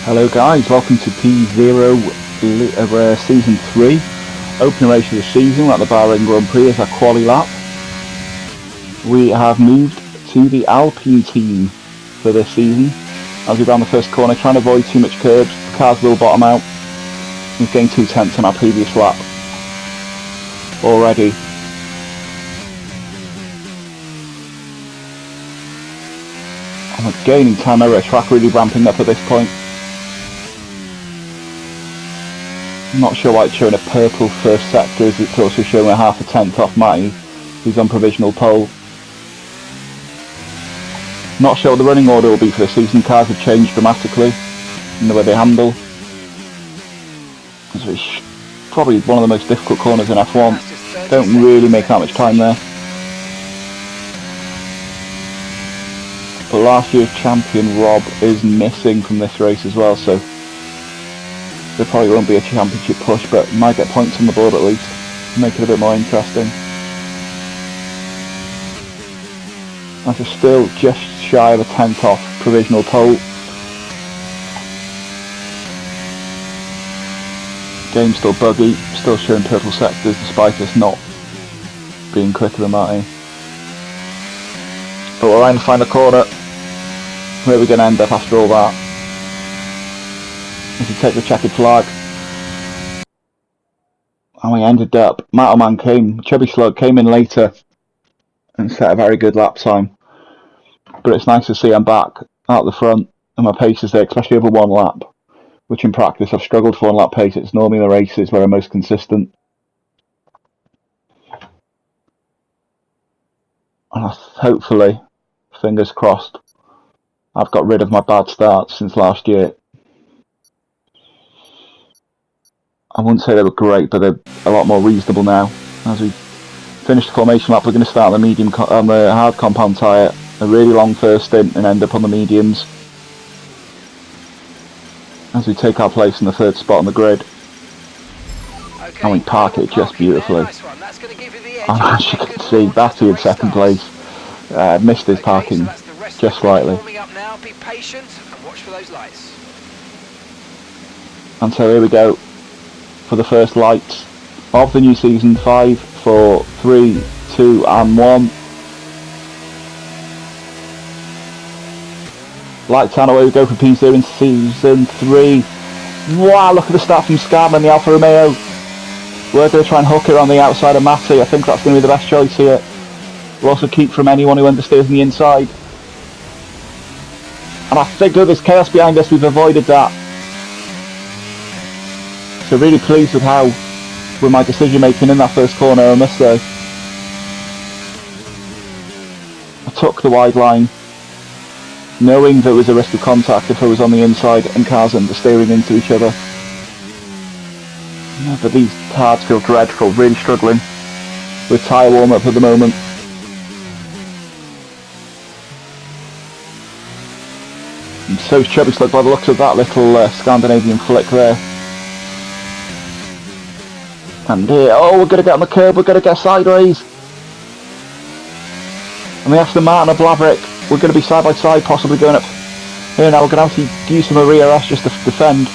Hello guys, welcome to P0 Season 3, opening race of the season at the Bahrain Grand Prix as our quali lap. We have moved to the Alpine team for this season. As we round the first corner, trying to avoid too much curbs, the cars will bottom out. We've gained 2 tenths on our previous lap already. And we're gaining time over a track, really ramping up at this point. I'm not sure why it's showing a purple first sector as it's also showing a half a tenth off Matty, who's on provisional pole. Not sure what the running order will be for the season. Cars have changed dramatically in the way they handle. It's probably one of the most difficult corners in F1. Don't really make that much time there. But last year's champion Rob is missing from this race as well, so there probably won't be a championship push, but might get points on the board at least, make it a bit more interesting. That's still just shy of a tenth off provisional pole. Game's still buggy, still showing purple sectors despite us not being quicker than Marty. But we're around the final corner. Where are we going to end up after all that? As we take the checkered flag. And we ended up, Chubby Slug came in later and set a very good lap time. But it's nice to see I'm back out the front and my pace is there, especially over one lap, which in practice I've struggled for one lap pace. It's normally the races where I'm most consistent. And hopefully, fingers crossed, I've got rid of my bad starts since last year. I wouldn't say they were great, but they're a lot more reasonable now. As we finish the formation lap, we're going to start on the hard compound tyre, a really long first stint, and end up on the mediums. As we take our place in the third spot on the grid, and we park it just beautifully. And as you can see, Batty in second place, missed his parking just slightly. And so here we go for the first lights of the new season. 5, 4, 3, 2 and 1. Lights on, away we go for P0 in season 3. Wow, look at the start from Scam and the Alfa Romeo. We're going to try and hook it on the outside of Matty. I think that's going to be the best choice here. We'll also keep from anyone who understeers on the inside. And I think there's chaos behind us, we've avoided that. So really pleased with my decision making in that first corner, I must say. I took the wide line, knowing there was a risk of contact if I was on the inside and cars understeering into each other. Yeah, but these hards feel dreadful, really struggling with tyre warm up at the moment. And so's Chubby Slug by the looks of that little Scandinavian flick there. And here, oh, we're going to get on the curb, we're going to get sideways. And the Aston Martin of Laverick, we're going to be side by side, possibly going up here now. We're going to have to use some rear S just to defend.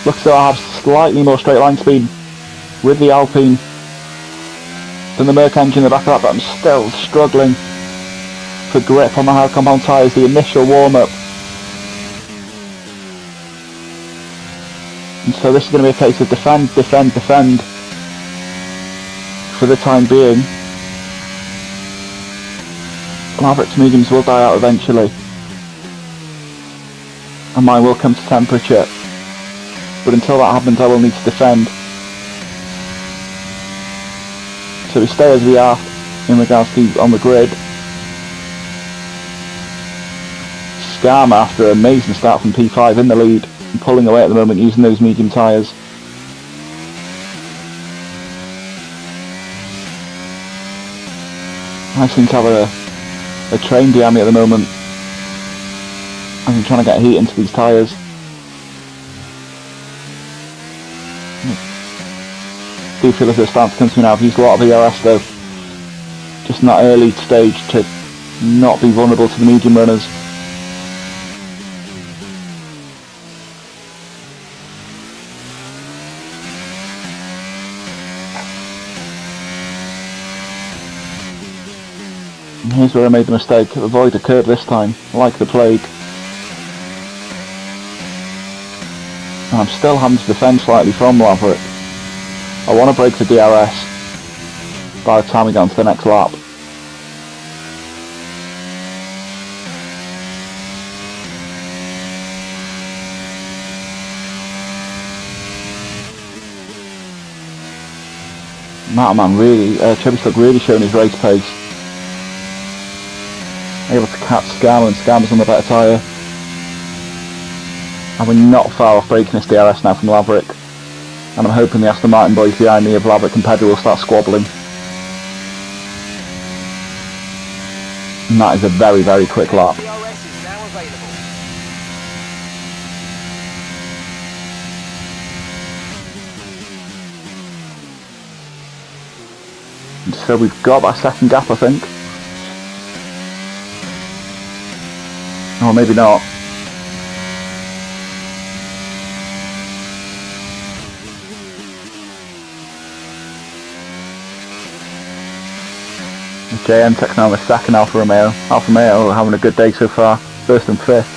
Looks as though I have slightly more straight line speed with the Alpine than the Merc engine in the back of that, but I'm still struggling for grip on the hard compound tyres, the initial warm-up. And so this is going to be a case of defend, defend, defend for the time being. Maverick's mediums will die out eventually, and mine will come to temperature, but until that happens I will need to defend. So we stay as we are in regards to on the grid. Scam, after an amazing start from P5 in the lead and pulling away at the moment using those medium tyres. I seem to have a train behind me at the moment. I'm trying to get heat into these tyres. I do feel as though it's starting to come to me now. I've used a lot of ERS though, just in that early stage to not be vulnerable to the medium runners. And here's where I made the mistake. Avoid the curb this time, like the plague. And I'm still having to defend slightly from Laverick. I want to break the DRS by the time we get on to the next lap. Man really, Chubby Slug really showing his race pace. Able to catch Scammer, and Scammer's on the better tyre. And we're not far off breaking this DRS now from Laverick. And I'm hoping the Aston Martin boys behind me of Laverick and Pedro will start squabbling. And that is a very, very quick lap. So we've got that second gap, I think. Or maybe not. JM Tech's now in the second Alfa Romeo. Alfa Romeo having a good day so far. First and fifth.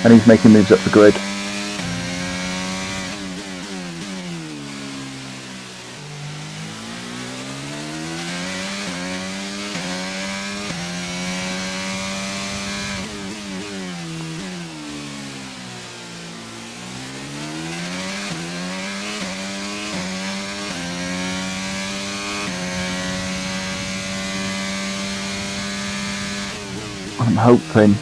And he's making moves up the grid. I'm hoping.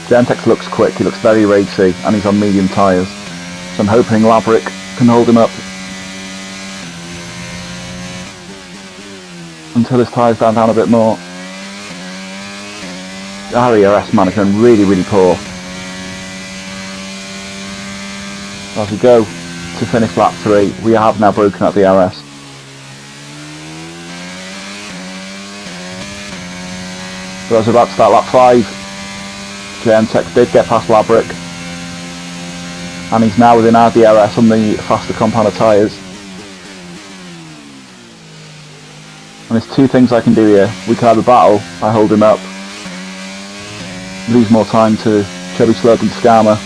Gentex looks quick, he looks very racy, and he's on medium tyres. So I'm hoping Laverick can hold him up until his tyres down a bit more. Our ERS management really, really poor. As we go to finish lap 3, we have now broken out the ERS. So as we're about to start lap 5, Gentex did get past Laverick, and he's now within our DRS on the faster compounded tyres. And there's two things I can do here. We can have a battle, I hold him up, lose more time to Chubby Slug and Scammer,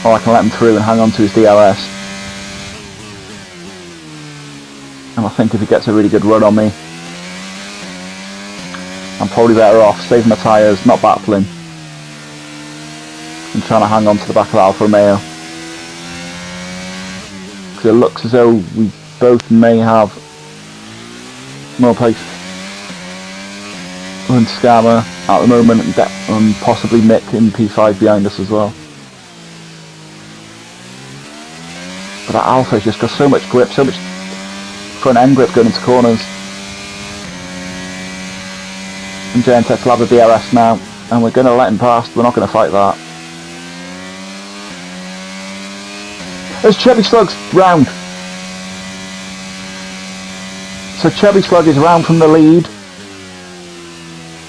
or I can let him through and hang on to his DRS. And I think if he gets a really good run on me, I'm probably better off saving my tyres, not battling, and trying to hang on to the back of the Alfa Romeo. Because it looks as though we both may have more pace than Scammer at the moment, and possibly Mick in P5 behind us as well. But that Alpha's just got so much grip, so much front end grip going into corners. And Gentex will have the DRS now, and we're going to let him past, we're not going to fight that. There's Chubby Slug's round. So Chubby Slug is round from the lead,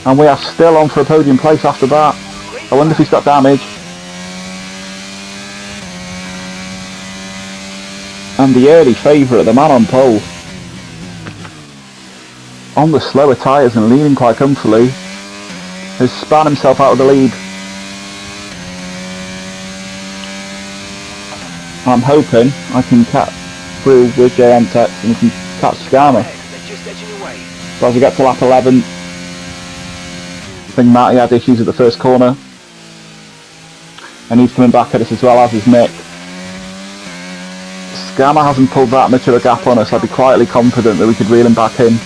and we are still on for a podium place after that. I wonder if he's got damage. And the early favourite, the man on pole, on the slower tyres and leading quite comfortably, has spun himself out of the lead. I'm hoping I can cut through with JMTech and we can catch Scammer. So as we get to lap 11, I think Matty had issues at the first corner, and he's coming back at us as well, as is Mick. Scammer hasn't pulled that much of a gap on us. I'd be quietly confident that we could reel him back in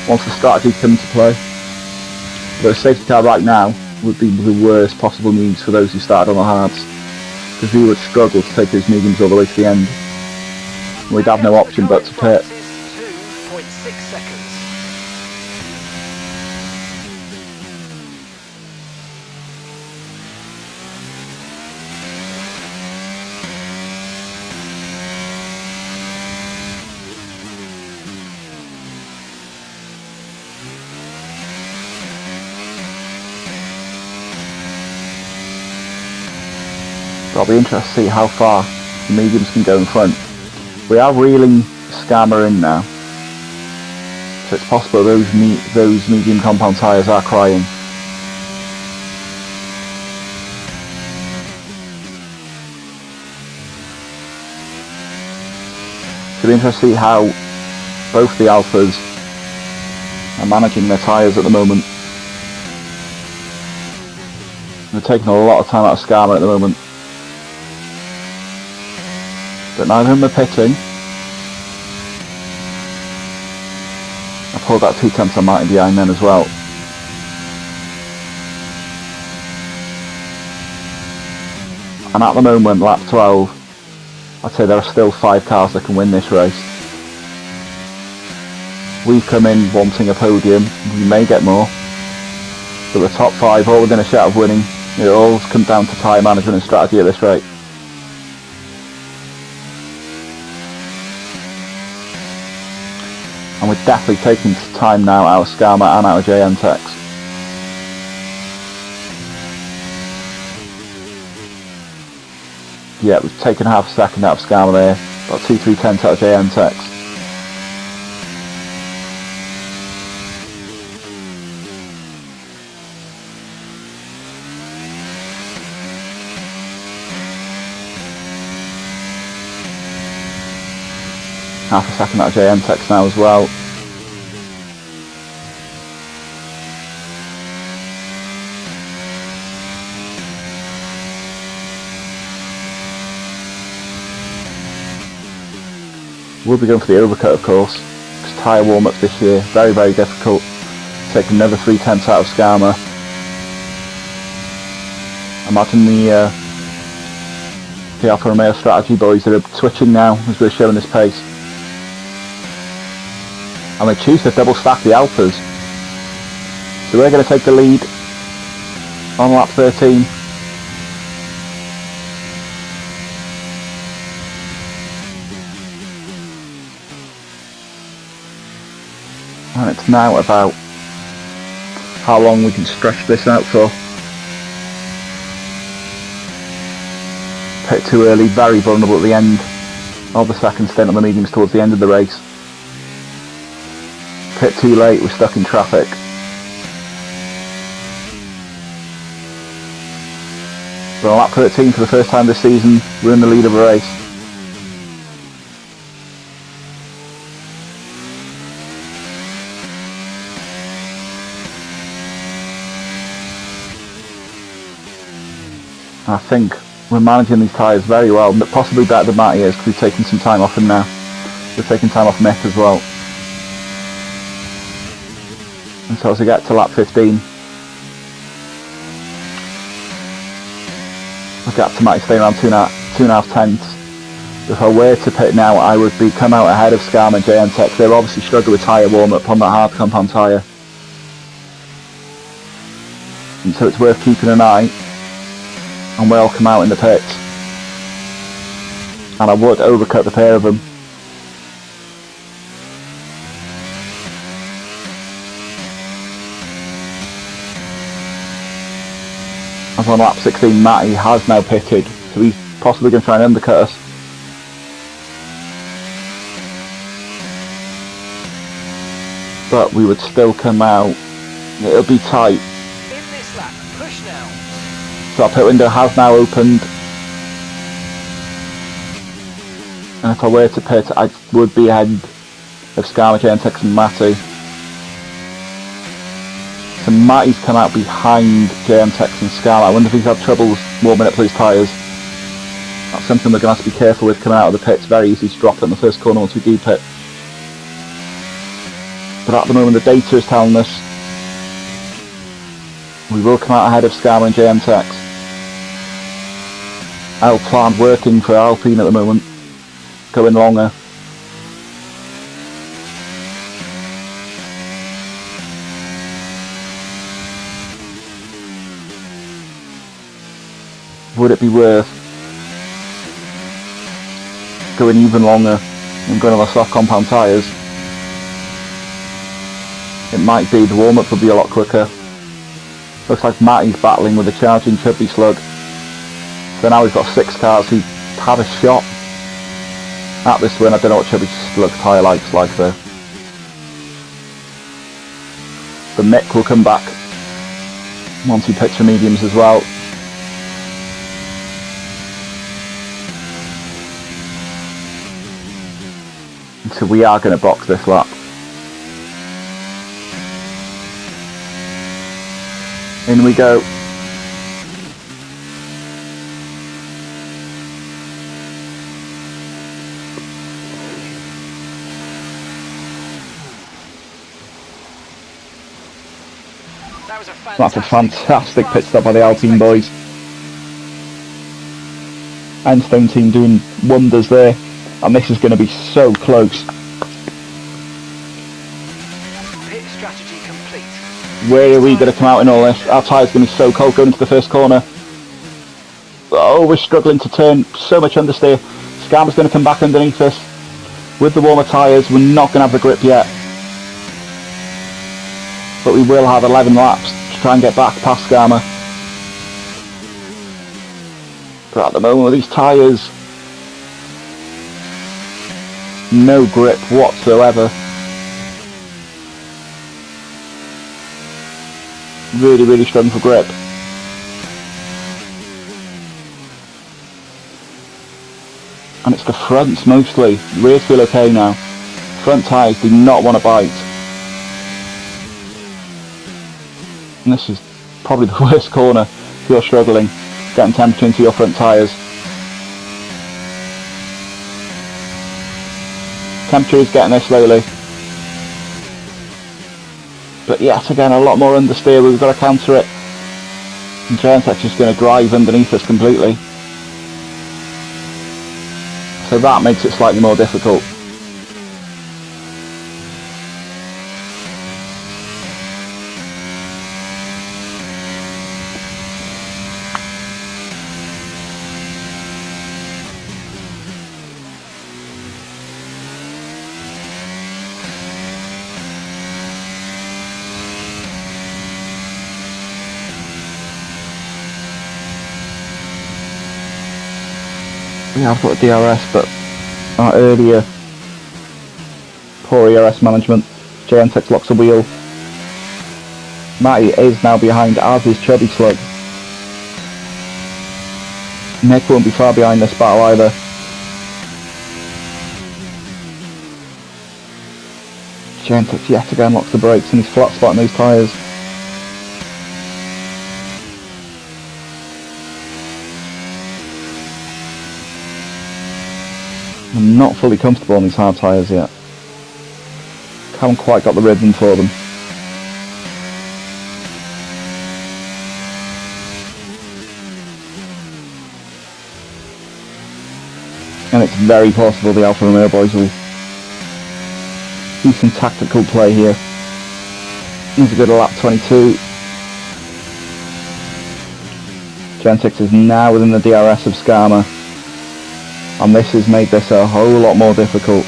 once the strategy comes to play. But a safety car right now would be the worst possible news for those who started on the hards, because we would struggle to take those mediums all the way to the end. We'd have no option but to pit. 2.6 seconds. I'll be interested to see how far the mediums can go in front. We are reeling Scammer in now, So it's possible those medium compound tyres are crying. It'll be interesting to see how both the Alphas are managing their tyres at the moment. They're taking a lot of time out of Scarma at the moment. But neither of them are pitting. I pulled that 2 tenths on Martin behind then as well. And at the moment, lap 12, I'd say there are still 5 cars that can win this race. We've come in wanting a podium, we may get more. But the top 5 all within a shout of winning. It all comes down to tyre management and strategy at this rate. And we're definitely taking time now out of Scarma and out of JM Techs. Yeah, we've taken half a second out of Scarma there. Got 2-3 tenths out of JM Techs. Half a second out of JM Techs now as well. We'll be going for the overcut, of course, because tyre warm-ups this year, very, very difficult. Take another 3 tenths out of Scarma. Imagine the Alfa Romeo strategy boys that are twitching now as we're showing this pace. And they choose to double stack the Alphas. So we're going to take the lead on lap 13. And it's now about how long we can stretch this out for. Pit too early, very vulnerable at the end of the second stint on the mediums towards the end of the race. Pit too late, we're stuck in traffic. We're on lap 13 for the first time this season, we're in the lead of a race. I think we're managing these tyres very well, but possibly better than Matty is because we've taken some time off him now. We're taking time off Mick as well. And so as we get to lap 15, the gap to Matty staying around 2.5 tenths. If I were to pit now, I would be come out ahead of Scarma and JM Tech. They're obviously struggling with tyre warm-up on that hard compound tyre. And so it's worth keeping an eye on where I'll come out in the pits. And I would overcut the pair of them. As on lap 16, Matty has now pitted, so he's possibly going to try and undercut us. But we would still come out, it'll be tight. In this lap, push now. So our pit window has now opened. And if I were to pit, I would be ahead of Scarma, JM Tech and Matty. So Matty's come out behind JM Tech and Scarma. I wonder if he's had troubles warming up his tyres. That's something we're going to have to be careful with coming out of the pits. Very easy to drop it in the first corner once we do pit. But at the moment the data is telling us we will come out ahead of Scarma and JM Tech. L plan working for Alpine at the moment. Going longer. Would it be worth going even longer and going on the soft compound tyres? It might be, the warm-up would be a lot quicker. Looks like Matty's battling with a charging Chubby Slug. So now we've got 6 cars who have a shot at this win. I don't know what Chubby Slug tyre life's like though. The Mick will come back once he picks for mediums as well. So we are going to box this lap. In we go. That's a fantastic pit stop by the Alpine boys. Enstone team doing wonders there, and this is going to be so close. Pit strategy complete. Where are we going to come out in all this? Our tyres going to be so cold going into the first corner. Oh, we're struggling to turn, so much understeer. Scarma's going to come back underneath us. With the warmer tyres, we're not going to have the grip yet. But we will have 11 laps to try and get back past Scarma. But at the moment with these tyres, no grip whatsoever. Really, really struggling for grip. And it's the fronts mostly. Rears feel okay now. Front tyres do not want to bite. And this is probably the worst corner if you're struggling getting temperature into your front tyres. Temperature is getting there slowly. But yet again, a lot more understeer. We've got to counter it. And Gentek's just going to drive underneath us completely. So that makes it slightly more difficult. We have got a DRS, but our earlier poor ERS management. Gentek locks a wheel. Matty is now behind, as is Chubby Slug. Nick won't be far behind this battle either. Gentek yet again locks the brakes and he's flat spotting those tyres. I'm not fully comfortable on these hard tyres yet. Haven't quite got the rhythm for them. And it's very possible the Alfa Romeo boys will do some tactical play here. Here's a good lap 22. Gentek is now within the DRS of Scarma. And this has made this a whole lot more difficult.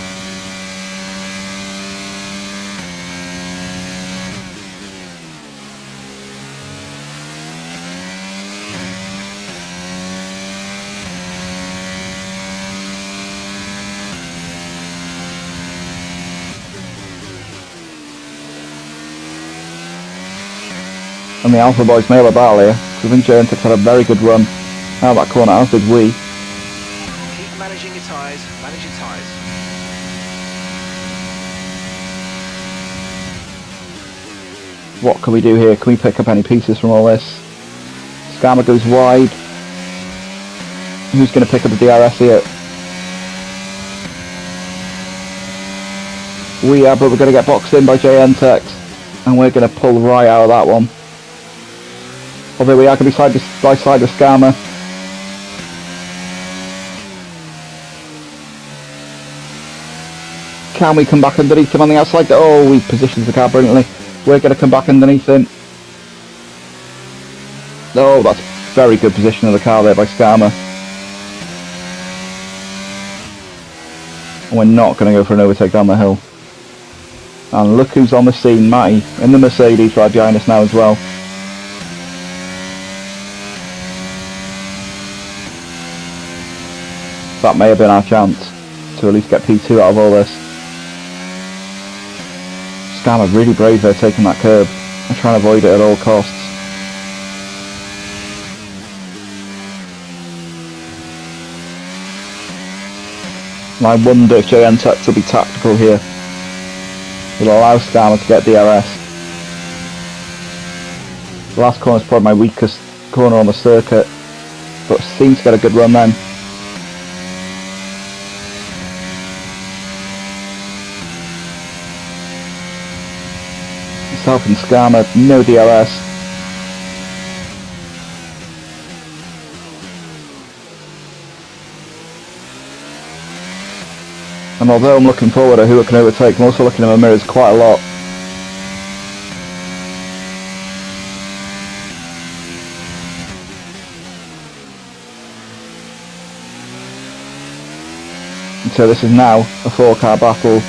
And the Alpha boys may have a battle here, because I think Gentek had a very good run out of that corner, as did we. Managing your tyres, manage your tyres. What can we do here? Can we pick up any pieces from all this? Scarma goes wide. Who's going to pick up the DRS here? We are, but we're going to get boxed in by Gentek, and we're going to pull right out of that one. Although we are going to be side by side with Scarma. Can we come back underneath him on the outside? Oh, we positioned the car brilliantly. We're going to come back underneath him. Oh, that's very good position of the car there by Scarma. And we're not going to go for an overtake down the hill. And look who's on the scene, Matty, in the Mercedes right behind us now as well. That may have been our chance to at least get P2 out of all this. Scarma really brave there taking that curb. I'm trying to avoid it at all costs. And I wonder if JN Tech will be tactical here. It'll allow Scammer to get DRS. The last corner is probably my weakest corner on the circuit, but seems to get a good run then. It's helping Scammer, no DRS. And although I'm looking forward to who it can overtake, I'm also looking at my mirrors quite a lot. And so this is now a 4-car battle.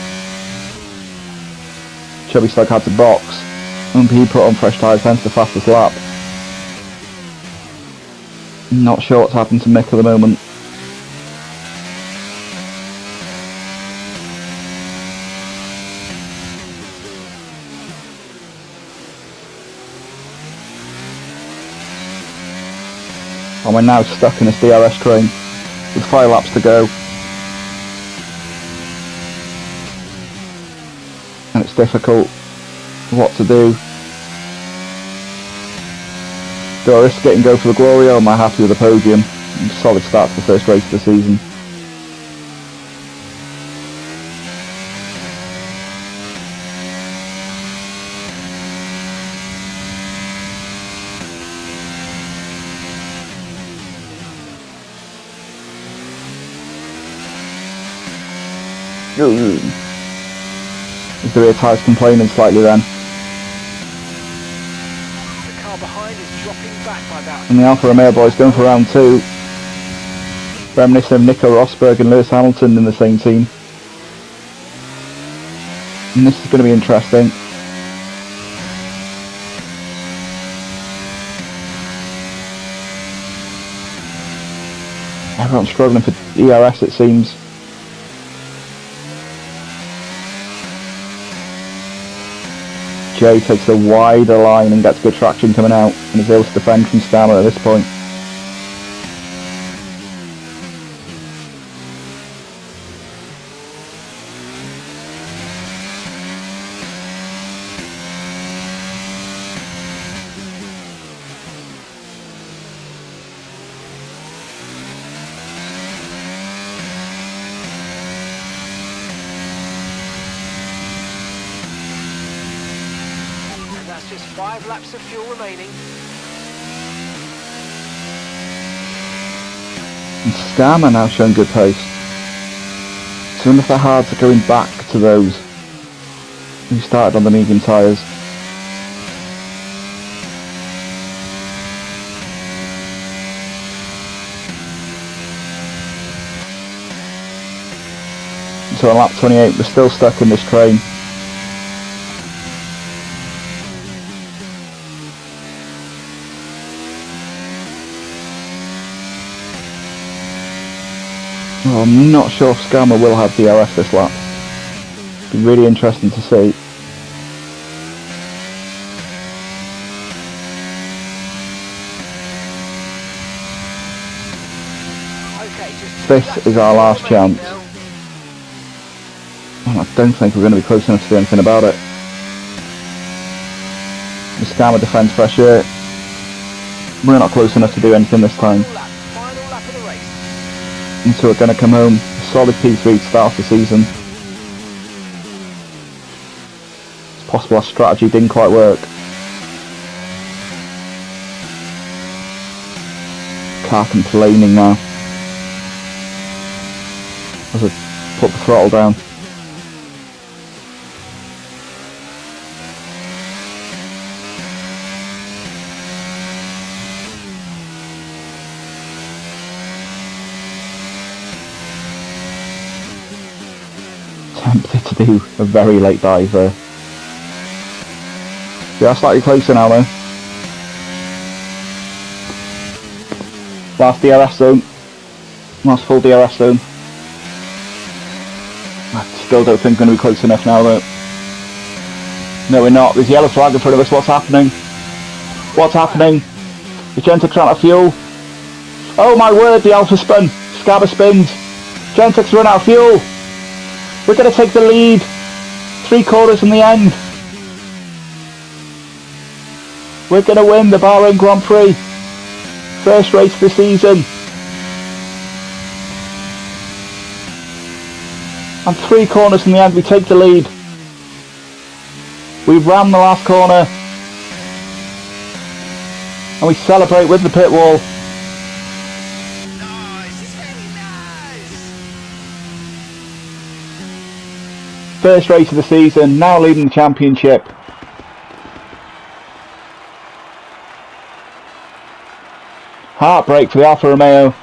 Chubby Slug had to box, and he put on fresh tyres, hence the fastest lap. Not sure what's happened to Mick at the moment. And we're now stuck in this DRS train with 5 laps to go. And it's difficult what to do. Do I risk it and go for the glory, or am I happy with the podium? Solid start to the first race of the season. Is the rear tyres complaining slightly then? The car behind is dropping back by about... And the Alfa Romeo boys going for round 2. Reminiscent of Nico Rosberg and Lewis Hamilton in the same team. And this is going to be interesting. Everyone's struggling for DRS it seems. Jay takes the wider line and gets good traction coming out and is able to defend from Stammer at this point. Just 5 laps of fuel remaining. And Scammer now showing good pace. So I wonder if the hards are going back to those who started on the medium tyres. So on lap 28 we're still stuck in this train. Well, I'm not sure if Scammer will have DRS this lap. It'll be really interesting to see. This is our last chance. Well, I don't think we're going to be close enough to do anything about it. The Scammer defends pressure. We're not close enough to do anything this time. And so we're going to come home a solid P3 to start off the season. It's possible our strategy didn't quite work. Car complaining now as I put the throttle down. Tempted to do a very late dive there. We are slightly closer now though. Last DRS zone. Last full DRS zone. I still don't think I'm going to be close enough now though. No, we're not. There's a yellow flag in front of us. What's happening? What's happening? Is Gentex trying to fuel? Oh my word, the Alpha spun. Scabber spins. Gentex run out of fuel. We're going to take the lead. 3 quarters in the end. We're going to win the Bahrain Grand Prix. First race of the season. And 3 corners in the end, we take the lead. We ran the last corner. And we celebrate with the pit wall. Nice, it's very nice. First race of the season, now leading the championship. Heartbreak for the Alfa Romeo.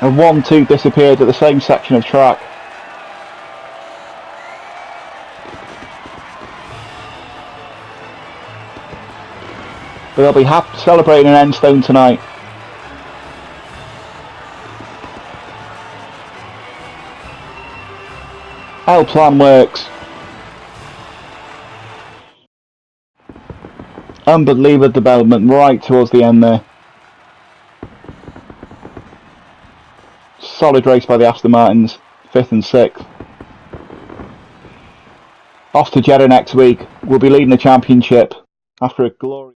And 1-2 disappeared at the same section of track. But they'll be happy celebrating an Endstone tonight. L plan works. Unbelievable development right towards the end there. Solid race by the Aston Martins, 5th and 6th. Off to Jeddah next week. We'll be leading the championship after a glorious